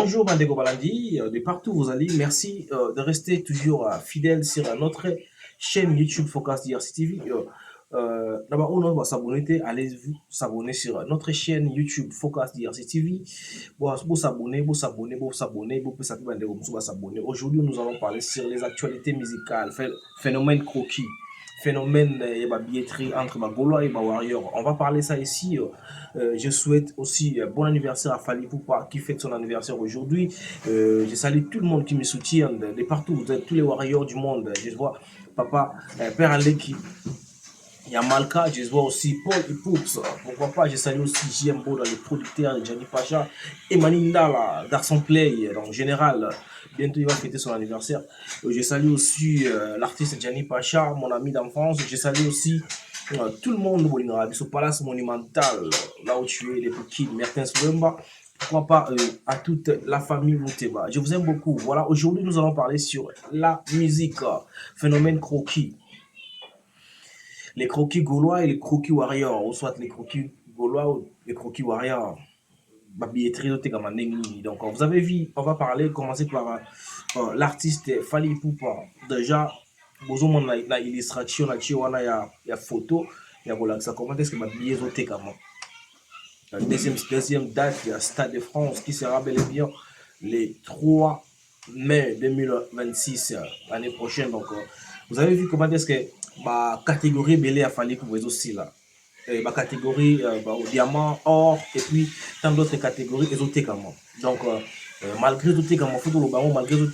Bonjour Mandego Balandi, de partout où vous allez, merci de rester toujours fidèle sur notre chaîne YouTube Focus DRC TV. D'abord, on va s'abonner, allez-vous s'abonner sur notre chaîne YouTube Focus DRC TV. Vous s'abonner, vous s'abonner, vous s'abonner, vous pouvez s'abonner. Aujourd'hui, nous allons parler sur les actualités musicales, phénomène croquis. Phénomène billetterie entre Gaulois et Warrior. On va parler ça ici. Je souhaite aussi bon anniversaire à Fally Ipupa qui fête son anniversaire aujourd'hui. Je salue tout le monde qui me soutient de partout, tous les Warriors du monde. Je vois papa, Père Aleki. Il y a Malka, je vois aussi Paul et Poups. Pourquoi pas, je salue aussi JMBO dans les producteurs, Gianni Pacha et Manindala, Darson Play, donc général. Bientôt, il va fêter son anniversaire. Je salue aussi l'artiste Gianni Pacha, mon ami d'enfance. Je salue aussi tout le monde au Palace Monumental, là où tu es, les petits Mertens Wemba. Pourquoi pas à toute la famille Mouteba. Je vous aime beaucoup. Voilà, aujourd'hui, nous allons parler sur la musique, phénomène croquis. Les croquis gaulois et les croquis warriors, ou soit les croquis gaulois ou les croquis warriors. Donc, vous avez vu, on va commencer par l'artiste Fally Ipupa. Déjà, vous avez une illustration, il y a photo, il y a ça. Comment est-ce que ma billet est comment? Deuxième date, il y a Stade de France qui sera bel et bien le 3 mai 2026, l'année prochaine. Donc, vous avez vu comment est-ce que ma catégorie belé a fallu pour vous aussi là. Ma catégorie diamant, or et puis tant d'autres catégories ésotéquement. Donc, malgré tout malgré tout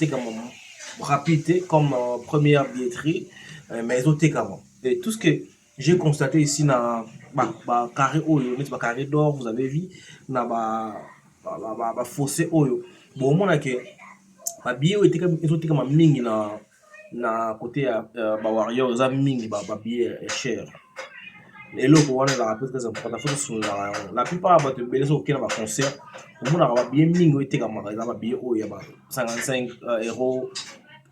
rapidité comme première billetterie, mais ésotéquement. Et tout ce que j'ai constaté ici dans carré oyo, carré d'or, vous avez vu, dans fossé oyo. Bon, mon a que ma billet ésotéquement mingi na côté warrior, ça mingi billet est cher. Et là, on a la très important. La plupart de les gens qui ont un concert, on a bien mingo et comme ça, bien haut, il y a 55 euros,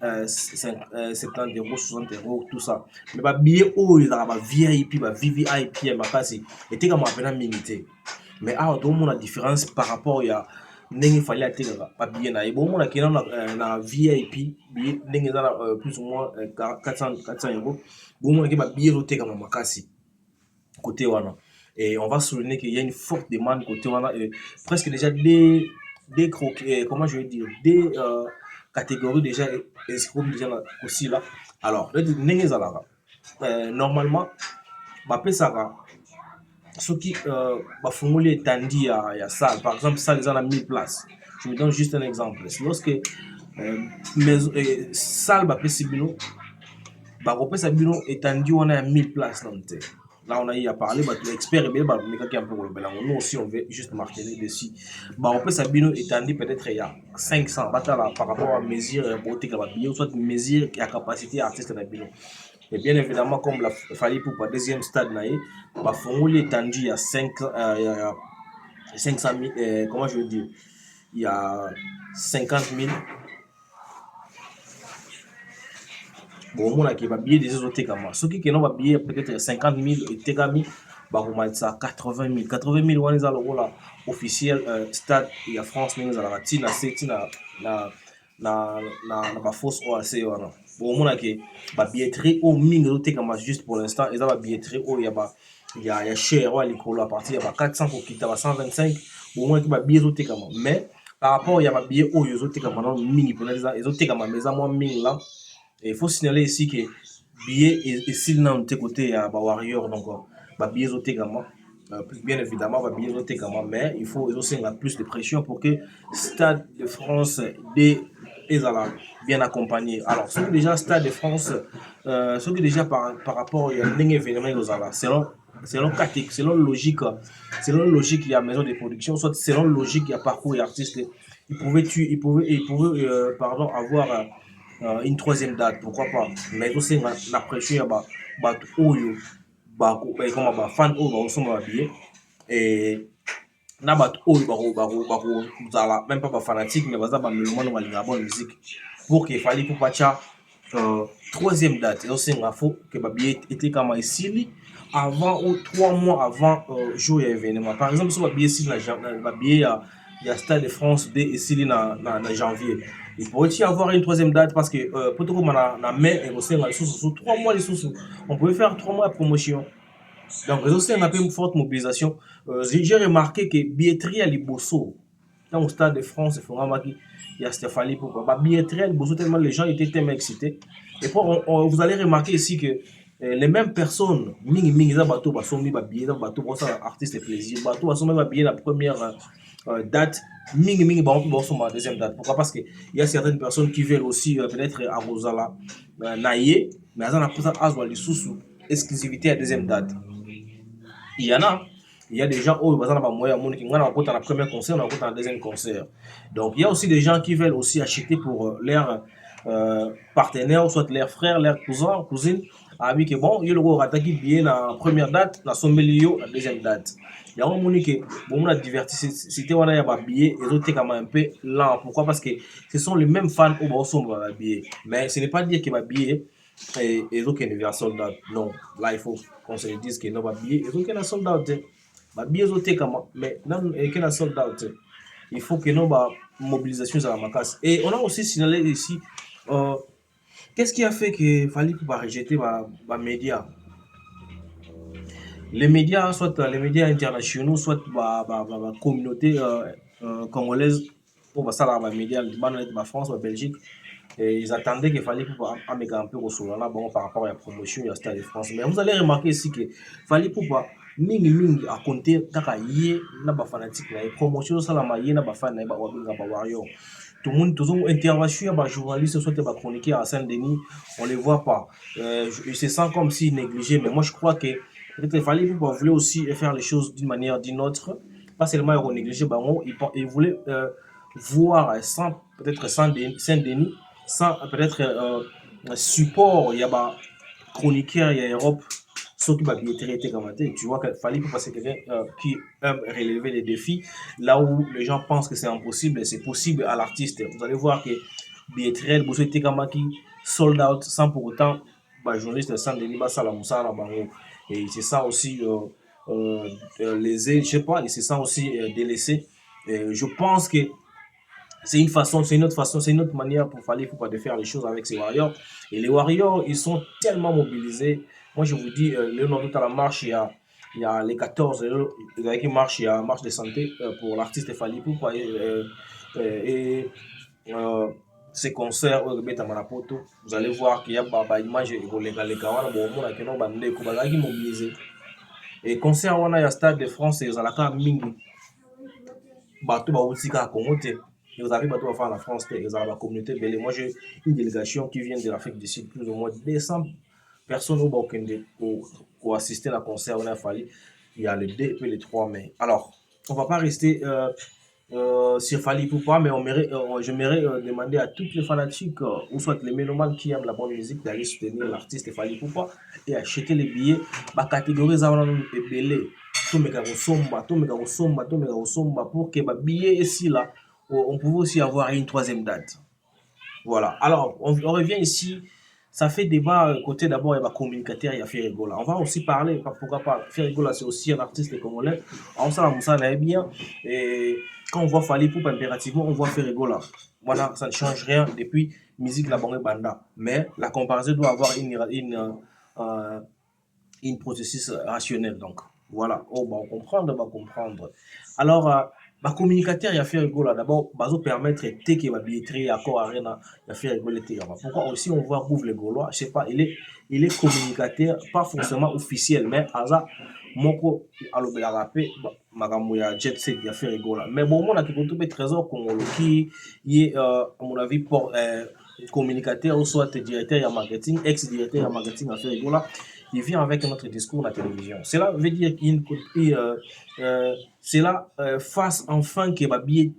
70 euros, 60 euros, tout ça. Mais bien haut, il y a VIP, VVIP, ma casse, et t'es comme à peine minité. Mais ah, tout le monde a différence par rapport à n'engue fallait atteindre pas bien là. Et bon, on a qui na VIP, n'engue plus ou moins 400 euros. Bon, on a qui va bien roter comme ma casse côté Wana. Et on va souligner qu'il y a une forte demande côté Wana. Et presque déjà des croquis, comment je vais dire, des catégories déjà inscrites déjà là, aussi là. Alors, normalement, ceux qui font les tandis à salle, par exemple, salle ils ont 1000 places. Je vous donne juste un exemple. C'est lorsque salle Sabino est tendu, on a 1000 places dans le thé. Là, on a eu à parler, l'expert, nous aussi, on veut juste marquer dessus. On peut Sabino étendu peut-être il y a 500 par rapport à mesure beauté, soit mesure et à capacité artiste. Et bien évidemment, comme il fallait pour le deuxième stade, il est tendu il y a 500 000, comment je veux dire, il y a 50 000. Bon, on a qui va billet des autres comme ceux qui n'ont pas billet peut-être 50 000 et tegami bah on ça 80 000 on est à l'euro là officiel stade et à France nous allons tina c'est tina na fausse OAC voilà. Bon on a qui bah billetterie au ming autres comme juste pour l'instant et ça va billetterie au il y a cher ouais l'école à partir il y a 400 pour quitter à 125 bon on a qui va billet autres comme mais par rapport il y a pas billet au autres comme non ming pour les autres comme mais ça moi ming là. Et il faut signaler ici que billet et s'il n'a pas côté à Warrior, donc billet également. Bien évidemment, billet également, mais il faut aussi plus de pression pour que Stade de France est bien accompagné. Alors, ce qui déjà Stade de France, ce qui déjà par rapport à l'événement selon logique, il y a maison de production, soit selon logique, il y a parcours et artiste. Il pouvait avoir une troisième date, pourquoi pas. Mais aussi, la pression, fan billet. Et na même pas fanatique, mais bonne musique. Pour qu'il fallait pour patcha troisième date. Et aussi, il faut que le billet était comme ici, avant ou 3 mois avant jour et événement. Par exemple, si le billet ici, le billet il y a Stade de France dès ici en janvier. Il pourrait y avoir une troisième date parce que pour tout le monde, on a mai et aussi sous 3 mois les sous. On pouvait faire 3 mois de promotion. Donc, aussi, on a fait une forte mobilisation. J'ai remarqué que billetterie à Liboso, dans le Stade de France, il y a Stéphanie pour la billetterie à Liboso, tellement les gens étaient tellement excités. Et puis, vous allez remarquer ici que les mêmes personnes, mingi mingi, ça bateau, bah, sont mis bah billet, ça bateau, bon, ça artiste et plaisir, bateau, bah, sont mis bah billet la première date, mingi mingi, bah, on sont la deuxième date. Pourquoi? Parce que il y a certaines personnes qui veulent aussi peut-être à Rosala, naïe, mais elles ont appris ça à les sous exclusivité à deuxième date. Il y en a. Il y a des gens qui ont la premier concert, on a le deuxième concert. Donc, il y a aussi des gens qui veulent aussi acheter pour leurs partenaires, soit leurs frères, leurs cousins, cousines. Avec que bon, il y a le gros attaqué bien la première date, la sommelio la deuxième date. Il y a un moment que bon, la diversité, on a des billets, et autres comme un peu lent. Pourquoi? Parce que ce sont les mêmes fans qui sont billets. Mais ce n'est pas dire que les billets et donc il y a sold out. Non, là il faut qu'on se dise que non, billet et donc il y a sold out. Billet zoté comment, mais non, et qu'il y a sold out. Il faut que nous mobilisation à la macasse. Et on a aussi signalé ici, qu'est-ce qui a fait qu'il fallait pas rejeter les médias. Les médias, soit les médias internationaux, soit la communauté congolaise, pour ça, les médias, la France, la Belgique, et ils attendaient qu'il fallait pour un peu au là bon par rapport à la promotion il y a Stade de France. Mais vous allez remarquer ici que fallait pour pas mingi mingi à compter taka yé na ba fanatique la promotion ça la maillé na ba fan na ba wario. Tout le monde toujours intervention ba journaliste soit ba chroniqueur à Saint-Denis, on les voit pas. Ils se sentent comme si négligés, mais moi je crois que peut-être il fallait pour voulait aussi faire les choses d'une manière d'une autre, pas seulement ils négliger bah ils voulaient voir sans peut-être Saint-Denis sans peut-être support, il y a des chroniqueurs, il y a Europe, ceux qui va billetterie commenté. Tu vois qu'il fallait pour passer quelqu'un qui aime relever les défis, là où les gens pensent que c'est impossible, c'est possible à l'artiste. Vous allez voir que billetterie, vous était sold out sans pour autant, journaliste sans Denis Bassala Moussa et c'est ça aussi lésé, je sais pas, et c'est ça aussi délaissé. Je pense que c'est une façon, c'est une autre façon, c'est une autre manière pour fallait faut pas de faire les choses avec ces Warriors. Et les Warriors, ils sont tellement mobilisés. Moi, je vous dis, le nom de la marche, il y a les 14 qui marchent, il y a marche de santé pour l'artiste Fali Poupa et ces concerts vous allez voir qu'il y a des images mobilisés. Et concert, on a un Stade de France et Zalaka Mingi. Bateau Baoutika Congo. Et vous arrivez à faire la France, et vous avez la communauté belée. Moi, j'ai une délégation qui vient de l'Afrique du Sud, plus ou moins 200 personnes au Burkina pour assister à la concert. On a fallu. Il y a le 2 et puis le 3 mai. Alors, on ne va pas rester sur Fali Poupa, mais j'aimerais demander à toutes les fanatiques, ou soit les mélomanes qui aiment la bonne musique, d'aller soutenir l'artiste Fali Poupa et acheter les billets. La catégorie est belée. Tout me pour que les billets ici là, on pouvait aussi avoir une troisième date. Voilà. Alors, on revient ici. Ça fait débat côté d'abord, il y a communicateur, il y a Ferrigola. On va aussi parler, pourquoi pas, Ferrigola c'est aussi un artiste congolais. On sait bien. Et quand on voit Fali Poupa impérativement, on voit Ferrigola. Voilà, ça ne change rien depuis musique la banque banda. Mais la comparaison doit avoir une processus rationnel. Donc, voilà. Oh, bah, on comprendre. Alors, communicateur, il y a fait rigoler. D'abord, bazo permettre que la billetterie, accord arena, il y a fait rigoler. Pourquoi aussi on voit Rouvre les Gaulois, je sais pas, il est communicateur, pas forcément officiel, mais hasard, moko, alors, la rappé, magamou ya jet set, il y a fait rigoler. Mais bon, on a quelque chose de trésor qui est, à mon avis, pour communicateur ou soit directeur en marketing, ex-directeur en marketing à faire rigoler. Il vient avec notre discours à la télévision. Cela veut dire cela fasse enfin que ma billet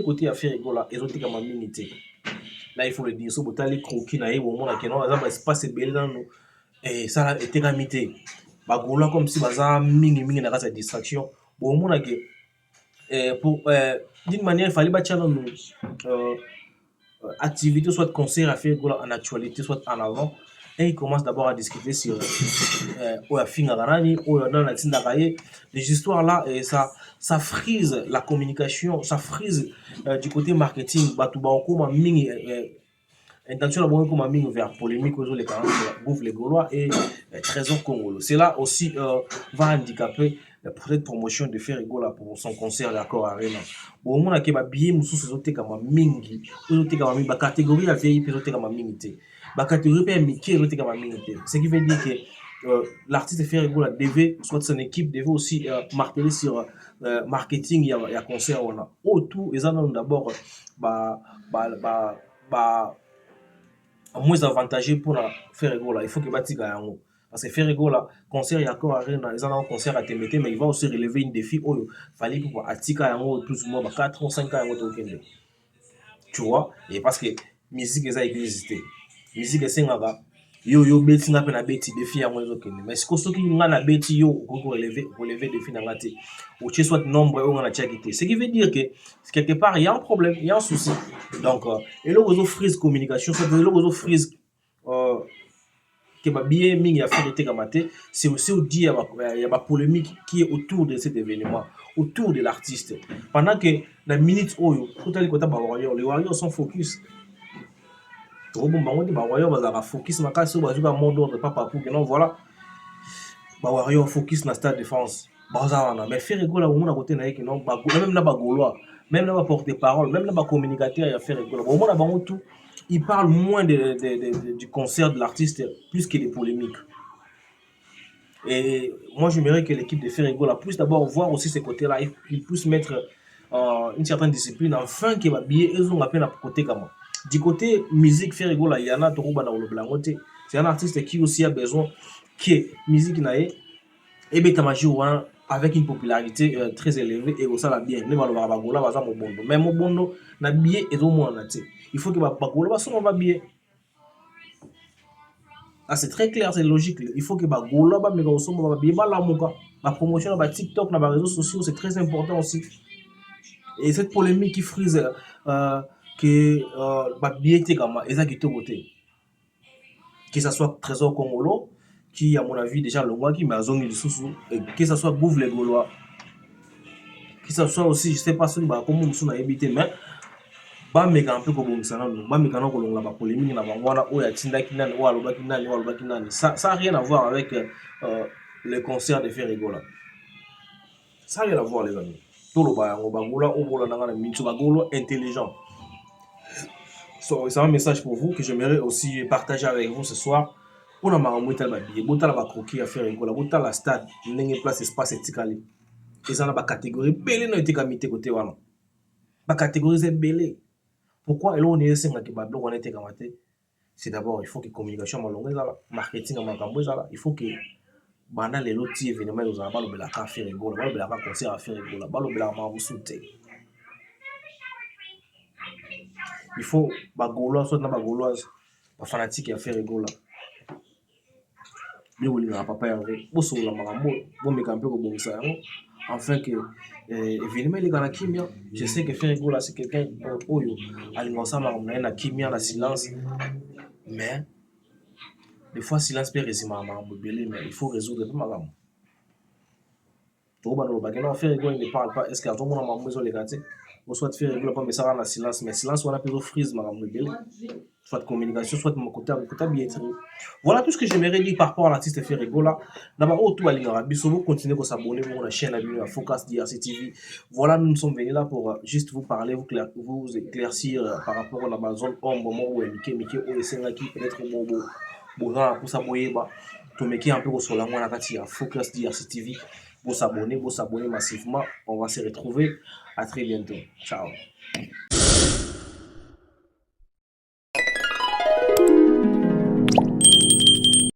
côté affaire rigola et autres comme minité. Là il faut le dire, so botali croquis na au monde que non ça espace belé dans nous et ça a été gamité. Ba gola comme si baza mingi na sa distraction. Bon monde que pour d'une manière il fallait bâtir nos activités soit concert à faire en actualité soit en avant. et il commence d'abord à discuter sur les histoires là, et ça frise la communication, ça frise du côté marketing. Intention la bonne comme mis vers polémique aux les parents bouffe les Gaulois et Trésor Congolo. Cela aussi va handicaper la peut-être promotion de faire Gola pour son concert d'accord Arena. Bon, on a que billet musu sote kama mingi, sote kama mingi, ba catégorie à VIP sote kama mingi te. Ba catégorie pe Mickey sote kama mingi te. Ce qui veut dire que l'artiste Faire Gola devait, soit son équipe devait aussi marteler sur marketing, il y a concert on a. Autour, ils en ont d'abord bah bah bah bah moins avantageux pour la faire là. Il faut que Batika yango. Parce que faire là, concert il y a encore arena, ils ont un concert à TMT, mais il va aussi relever une défi. Oh, fallait pour Atika yango plus ou moins 4 ou 5 ans yango tokende. Tu vois? Et parce que musique ça existé. Musique c'est ngaga. Yo beti na pena beti défi yango tokende. Mais ce que ceux qui nga na beti yo ko relever défi na ngate. Ou tu soit nombre on a tchakité. Ce qui veut dire que quelque part il y a un problème, il y a un souci. Donc et le réseau freeze communication, le réseau freeze que ma bien mingi a fait de c'est aussi au dire il y a ma polémique qui est autour de cet événement, autour de l'artiste. Pendant que la minute où tout à l'heure les Warriors sont focus. Trop bon, on dit Warriors va focus ma casse sur un monde d'ordre pas pour que non voilà. Warriors focus dans stade de défense. Mais faire rigoler au monde à côté naïque non même là Gaulois, même là porte-parole, même là communicateur il a fait rigoler. Au monde à tout il parle moins du concert de l'artiste plus que des polémiques. Et moi, j'aimerais que l'équipe de Ferrigola puisse d'abord voir aussi ces côtés-là, qu'ils puissent mettre une certaine discipline, afin qu'ils va bien, ils ont appelé à côté comme du côté musique Ferrigola, il y en a Torouba dans le blanc. C'est un artiste qui aussi a besoin que musique naïe et Betamaji avec une popularité très élevée et aussi la bien. Nous allons voir Bagola, Bazamobondo. Mais Mobondo, na bien et au moins il faut que Bagola va bien. Ah, c'est très clair, c'est logique. Il faut que Bagola, la promotion de TikTok, dans les réseaux sociaux, c'est très important aussi. Et cette polémique qui frise que que ce soit Trésor Congolo, qui à mon avis déjà le mois qui m'a zoné le sous, et que ce soit Bouvre les Gaulois, que ce soit aussi, je sais pas si comment on a évité, mais bameka un peu comme ça bameka na kolonga ba polémique na bangwana oya tindaki nani oya lobaki nani oya lobaki nani ça a rien à voir avec les concerts de Ferrigola. Ça a rien à voir les amis. Tout le bayango bangola obola nanga na mincho bagolo intelligent. So, c'est un message pour vous que j'aimerais aussi partager avec vous ce soir. On a marre de la billet, bota la croquis à Ferrigola, bota la stade, n'engage place espace etikali. Ils ont la catégorie belé na etika mité côté wana. Ba catégorie c'est belé. Pourquoi on est c'est c'est d'abord il faut que communication marketing il faut que pendant les autres événements nous allons le café rigolo le concert à faire rigolo il faut bagolo soit na bagoloise ba fanatique à faire rigolo mais on n'a pas parlé bosso la marambo bon mais camper ko bongisa afin que événement les gars kimia je sais que faire rigolo c'est quelqu'un oyo alingosa maramna na kimia na silence. Mais des fois silence peut résumer mais il faut résoudre tout madame. Tout le monde faire rigolo ne parle pas est-ce que tout le monde a besoin de les gâter ou soit faire rigolo pas mais ça va silence mais silence on a plutôt frise madame soit de communication soit de mon côté bien. Voilà tout ce que j'aimerais dire par rapport à l'artiste faire rigolo d'abord autour à l'Arabie vous continuez à s'abonner à la chaîne à Focus DRC TV. Voilà nous sommes venus là pour juste vous parler vous éclaircir par rapport à la zone ombre où Mickey ou qui peut-être pour ça to meki un peu sur la moine à Focus DRC TV. Vous s'abonner massivement. On va se retrouver. À très bientôt. Ciao.